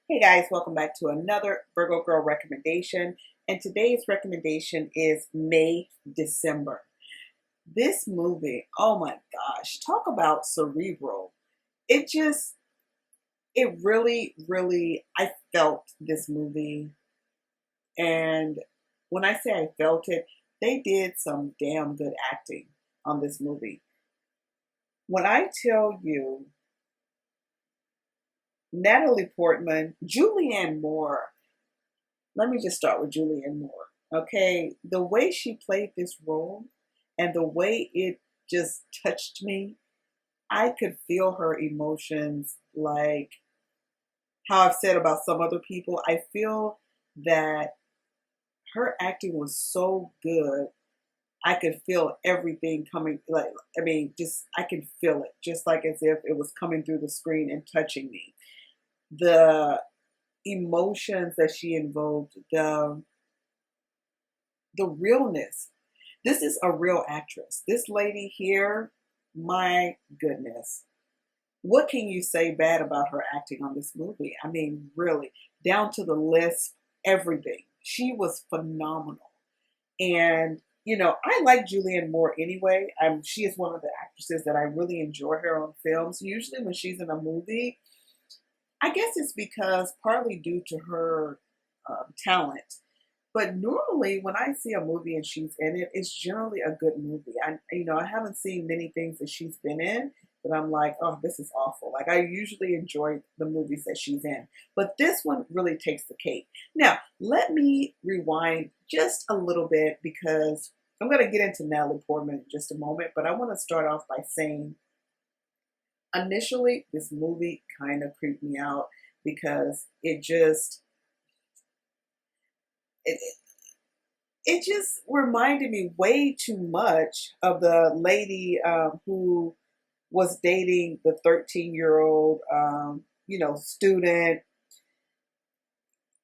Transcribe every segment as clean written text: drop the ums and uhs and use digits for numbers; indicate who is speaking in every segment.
Speaker 1: Hey guys, welcome back to another Virgo Girl recommendation. And today's recommendation is May December. This movie, oh my gosh, talk about cerebral. It just, it really, I felt this movie. And when I say I felt it, they did some damn good acting on this movie. When I tell you Natalie Portman, Julianne Moore, let me just start with Julianne Moore. Okay, the way she played this role and the way it just touched me, I could feel her emotions like how I've said about some other people. I feel that her acting was so good. I could feel everything coming, like, I mean, just, I could feel it, just like as if it was coming through the screen and touching me. The emotions that she invoked, the realness. This is a real actress. This lady here, my goodness. What can you say bad about her acting on this movie? I mean, really, down to the list, everything. She was phenomenal. And, you know, I like Julianne Moore anyway. She is one of the actresses that I really enjoy her on films. Usually when she's in a movie, I guess it's because partly due to her talent. But normally, when I see a movie and she's in it, it's generally a good movie. I haven't seen many things that she's been in that I'm like, oh, this is awful. Like I usually enjoy the movies that she's in, but this one really takes the cake. Now, let me rewind just a little bit because I'm going to get into Natalie Portman in just a moment. But I want to start off by saying, initially, this movie kind of creeped me out because it, it just reminded me way too much of the lady who was dating the 13-year-old, student.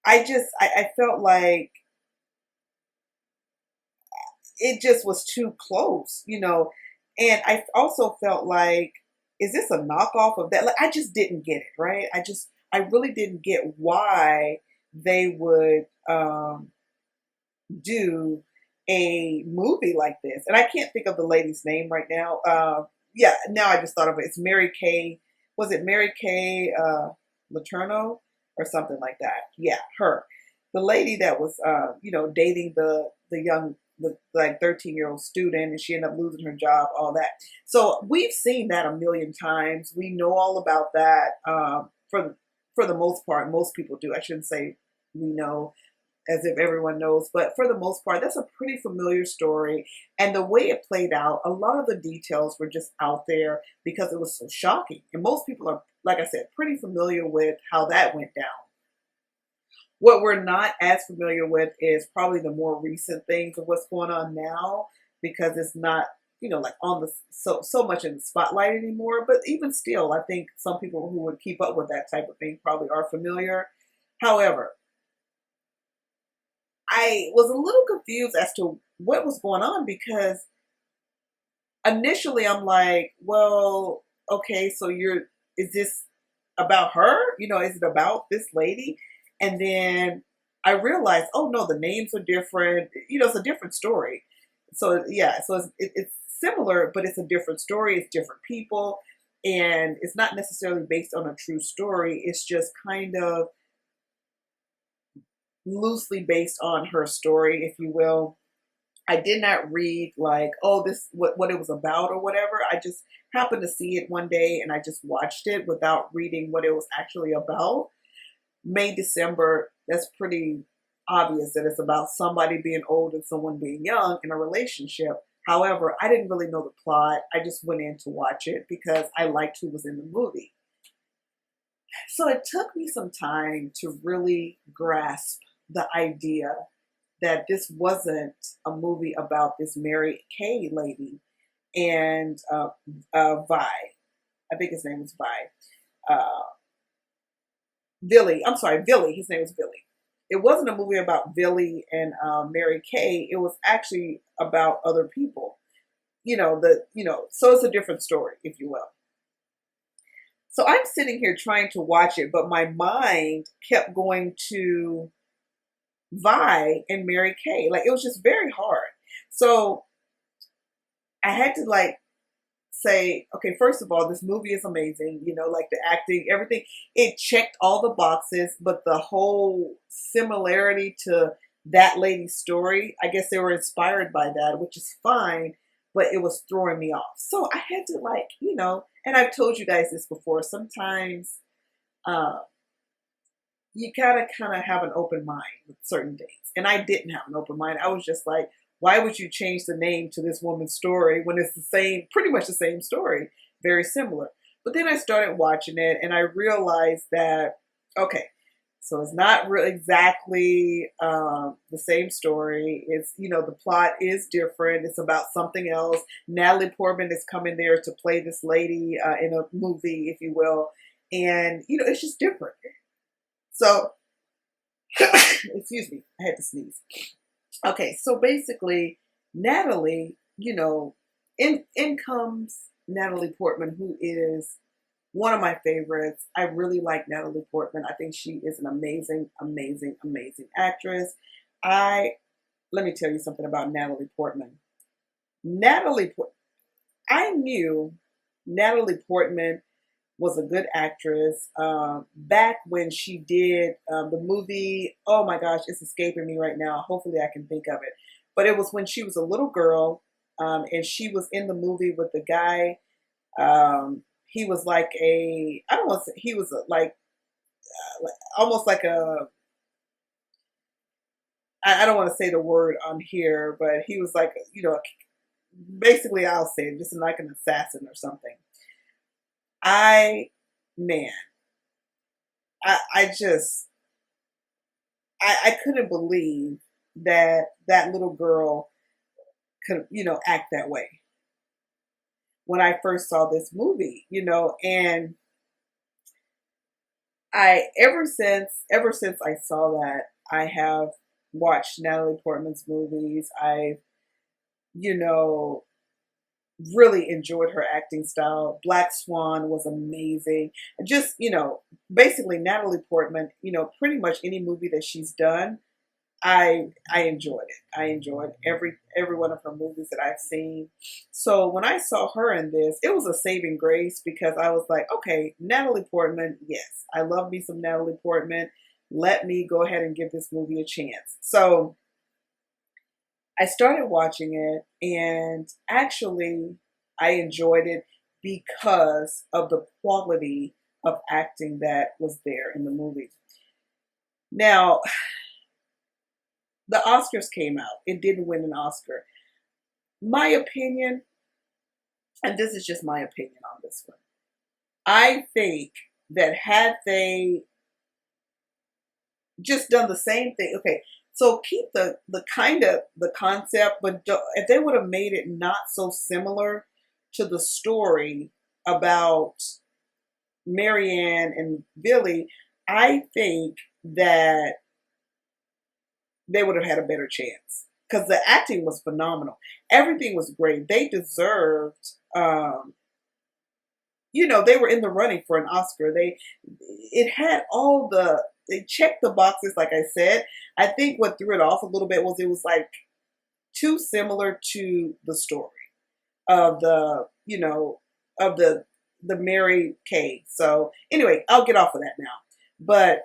Speaker 1: I felt like it just was too close, and I also felt like, is this a knockoff of that? Like, I just didn't get it, right? I really didn't get why they would, do a movie like this. And I can't think of the lady's name right now. Yeah, now I just thought of it. It's Mary Kay. Was it Mary Kay Letourneau or something like that? Yeah, her. The lady that was, dating the young, like 13-year-old student, and she ended up losing her job, all that. So we've seen that a million times. We know all about that. For the most part, most people do. I shouldn't say we know, as if everyone knows, but for the most part, that's a pretty familiar story. And the way it played out, a lot of the details were just out there because it was so shocking. And most people are, like I said, pretty familiar with how that went down. What we're not as familiar with is probably the more recent things of what's going on now, because it's not, like on the so much in the spotlight anymore. But even still, I think some people who would keep up with that type of thing probably are familiar. However, I was a little confused as to what was going on because initially I'm like, well, okay, so is this about her? Is it about this lady? And then I realized, oh no, the names are different. It's a different story. So yeah, so it's similar, but it's a different story. It's different people, and it's not necessarily based on a true story. It's just kind of loosely based on her story, if you will. I did not read like, oh, this what it was about or whatever. I just happened to see it one day and I just watched it without reading what it was actually about. May December, that's pretty obvious that it's about somebody being old and someone being young in a relationship. However, I didn't really know the plot. I just went in to watch it because I liked who was in the movie. So it took me some time to really grasp the idea that this wasn't a movie about this Mary Kay lady and Vi. I think his name was Vi. Billy. I'm sorry, Billy. His name was Billy. It wasn't a movie about Billy and Mary Kay. It was actually about other people. So it's a different story, if you will. So I'm sitting here trying to watch it, but my mind kept going to Vi and Mary Kay. Like, it was just very hard. So I had to like say, okay, first of all, this movie is amazing. You know, like the acting, everything. It checked all the boxes, but the whole similarity to that lady's story, I guess they were inspired by that, which is fine, but it was throwing me off. So I had to like, you know, and I've told you guys this before, sometimes uh, you gotta kind of have an open mind with certain things. And I didn't have an open mind. I was just like, why would you change the name to this woman's story when it's the same, pretty much the same story, very similar. But then I started watching it and I realized that, okay, so it's not really exactly the same story. It's, you know, the plot is different. It's about something else. Natalie Portman is coming there to play this lady in a movie, if you will. And, you know, it's just different. So, excuse me, I had to sneeze. Okay, so basically, Natalie, you know, in comes Natalie Portman, who is one of my favorites. I really like Natalie Portman. I think she is an amazing, amazing, amazing actress. Let me tell you something about Natalie Portman. I knew Natalie Portman was a good actress back when she did the movie. Oh my gosh, it's escaping me right now. Hopefully I can think of it. But it was when she was a little girl and she was in the movie with the guy. He was like I don't want to say, he was almost like I don't want to say the word on here, but he was like, you know, basically I'll say it, just like an assassin or something. I, man, I just, I couldn't believe that that little girl could, you know, act that way when I first saw this movie, you know, and ever since I saw that, I have watched Natalie Portman's movies. I've, you know, really enjoyed her acting style. Black Swan was amazing. Just, you know, basically Natalie Portman, you know, pretty much any movie that she's done, I enjoyed it. I enjoyed every one of her movies that I've seen. So when I saw her in this, it was a saving grace because I was like, okay, Natalie Portman, yes, I love me some Natalie Portman. Let me go ahead and give this movie a chance. So I started watching it and actually I enjoyed it because of the quality of acting that was there in the movie. Now, the Oscars came out. It didn't win an Oscar. My opinion, and this is just my opinion on this one, I think that had they just done the same thing, okay, so keep the kind of the concept, but if they would have made it not so similar to the story about Marianne and Billy, I think that they would have had a better chance because the acting was phenomenal. Everything was great. They deserved, you know, they were in the running for an Oscar. It had they checked the boxes, like I said. I think what threw it off a little bit was it was like too similar to the story of the, you know, of the Mary Kay. So anyway, I'll get off of that now. But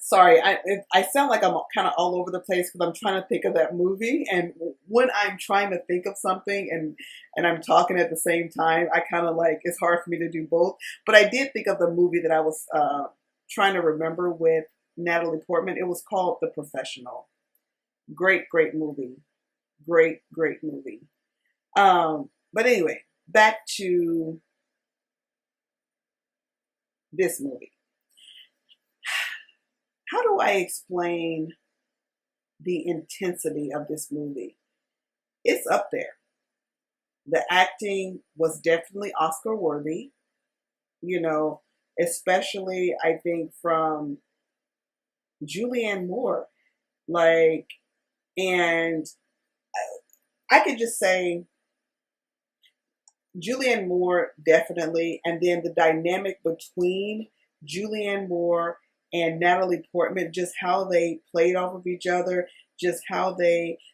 Speaker 1: sorry, I sound like I'm kind of all over the place because I'm trying to think of that movie. And when I'm trying to think of something and I'm talking at the same time, I kind of like, it's hard for me to do both. But I did think of the movie that I was trying to remember with Natalie Portman. It was called The Professional. Great, great movie. Great, great movie. But anyway, back to this movie. How do I explain the intensity of this movie? It's up there. The acting was definitely Oscar worthy, you know, especially I think from Julianne Moore. Like, and I could just say Julianne Moore, definitely. And then the dynamic between Julianne Moore and Natalie Portman, just how they played off of each other, just how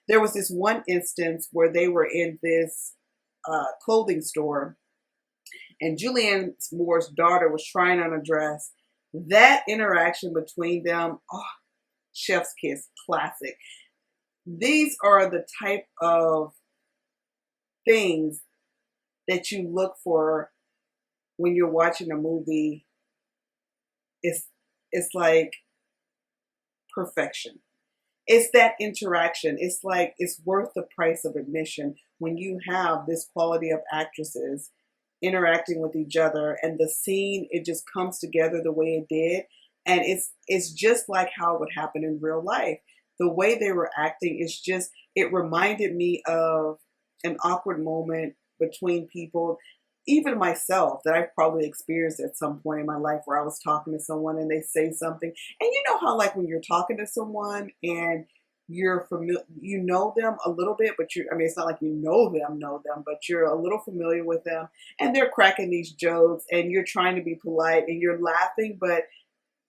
Speaker 1: there was this one instance where they were in this clothing store, and Julianne Moore's daughter was trying on a dress. That interaction between them, oh, chef's kiss, classic. These are the type of things that you look for when you're watching a movie. It's like perfection. It's that interaction. It's like it's worth the price of admission when you have this quality of actresses interacting with each other, and the scene, it just comes together the way it did. And it's just like how it would happen in real life. The way they were acting is just, it reminded me of an awkward moment between people, even myself, that I've probably experienced at some point in my life, where I was talking to someone and they say something. And you know how, like, when you're talking to someone and you're familiar, you know them a little bit, but I mean, it's not like you know them, but you're a little familiar with them, and they're cracking these jokes and you're trying to be polite and you're laughing, but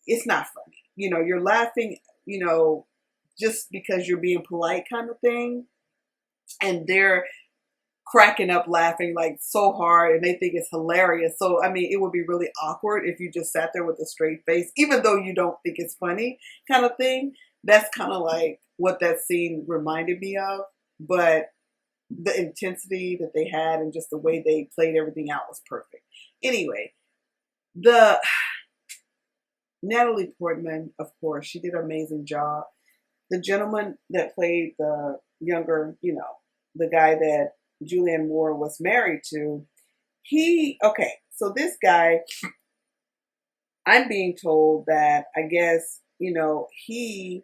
Speaker 1: it's not funny. You know, you're laughing, you know, just because you're being polite kind of thing. And they're cracking up laughing like so hard, and they think it's hilarious. So I mean, it would be really awkward if you just sat there with a straight face, even though you don't think it's funny, kind of thing. That's kind of like what that scene reminded me of. But the intensity that they had and just the way they played everything out was perfect. Anyway, the Natalie Portman, of course, she did an amazing job. The gentleman that played the younger, you know, the guy that Julianne Moore was married to, okay, so this guy, I'm being told that, I guess, you know, he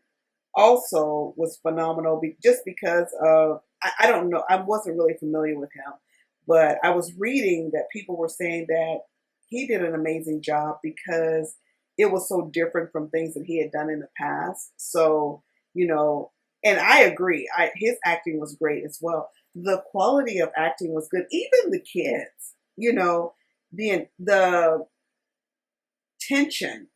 Speaker 1: also was phenomenal just because of, I don't know, I wasn't really familiar with him, but I was reading that people were saying that he did an amazing job because it was so different from things that he had done in the past. So, you know, and I agree, his acting was great as well. The quality of acting was good. Even the kids, you know, the tension.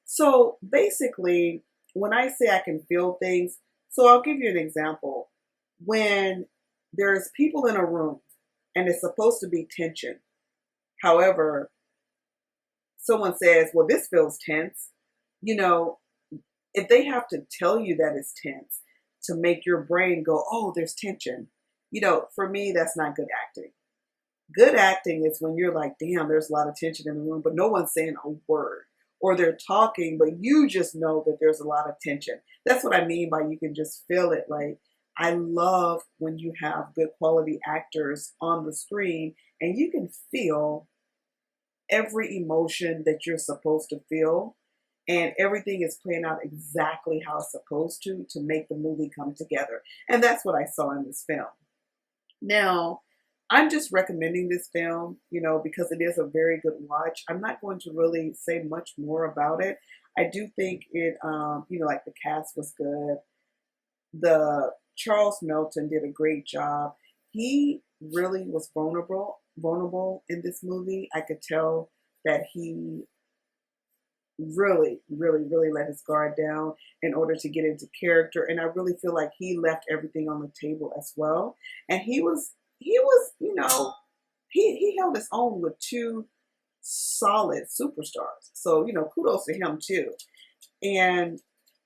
Speaker 1: So basically, when I say I can feel things, so I'll give you an example. When there's people in a room and it's supposed to be tension, however, someone says, well, this feels tense, you know, if they have to tell you that it's tense to make your brain go, oh, there's tension, you know, for me, that's not good acting. Good acting is when you're like, damn, there's a lot of tension in the room, but no one's saying a word. Or they're talking, but you just know that there's a lot of tension. That's what I mean by you can just feel it. Like, I love when you have good quality actors on the screen and you can feel every emotion that you're supposed to feel, and everything is playing out exactly how it's supposed to make the movie come together. And that's what I saw in this film. Now, I'm just recommending this film, you know, because it is a very good watch. I'm not going to really say much more about it. I do think it, you know, like the cast was good. The Charles Melton did a great job. He really was vulnerable in this movie. I could tell that he really let his guard down in order to get into character. And I really feel like he left everything on the table as well. And he was, you know, he held his own with two solid superstars. So, you know, kudos to him too. And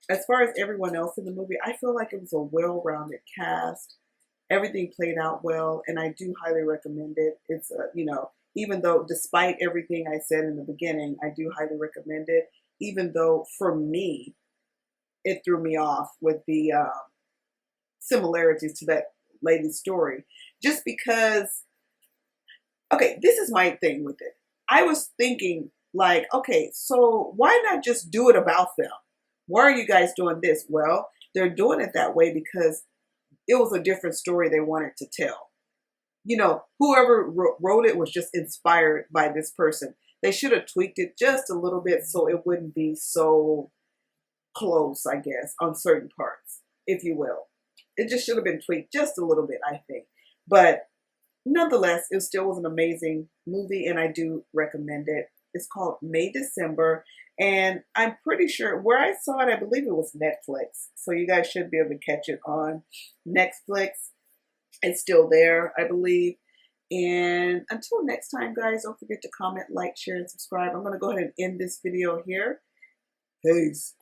Speaker 1: as far as everyone else in the movie, I feel like it was a well-rounded cast. Everything played out well, and I do highly recommend it. It's, you know, even though, despite everything I said in the beginning, I do highly recommend it. Even though, for me, it threw me off with the similarities to that lady's story. Just because, okay, this is my thing with it. I was thinking, like, okay, so why not just do it about them? Why are you guys doing this? Well, they're doing it that way because it was a different story they wanted to tell. You know, whoever wrote it was just inspired by this person. They should have tweaked it just a little bit so it wouldn't be so close, I guess, on certain parts, if you will. It just should have been tweaked just a little bit, I think. But nonetheless, it still was an amazing movie, and I do recommend it. It's called May December, and I'm pretty sure where I saw it, I believe it was Netflix. So you guys should be able to catch it on Netflix. It's still there, I believe. And until next time, guys, don't forget to comment, like, share, and subscribe. I'm going to go ahead and end this video here. Peace.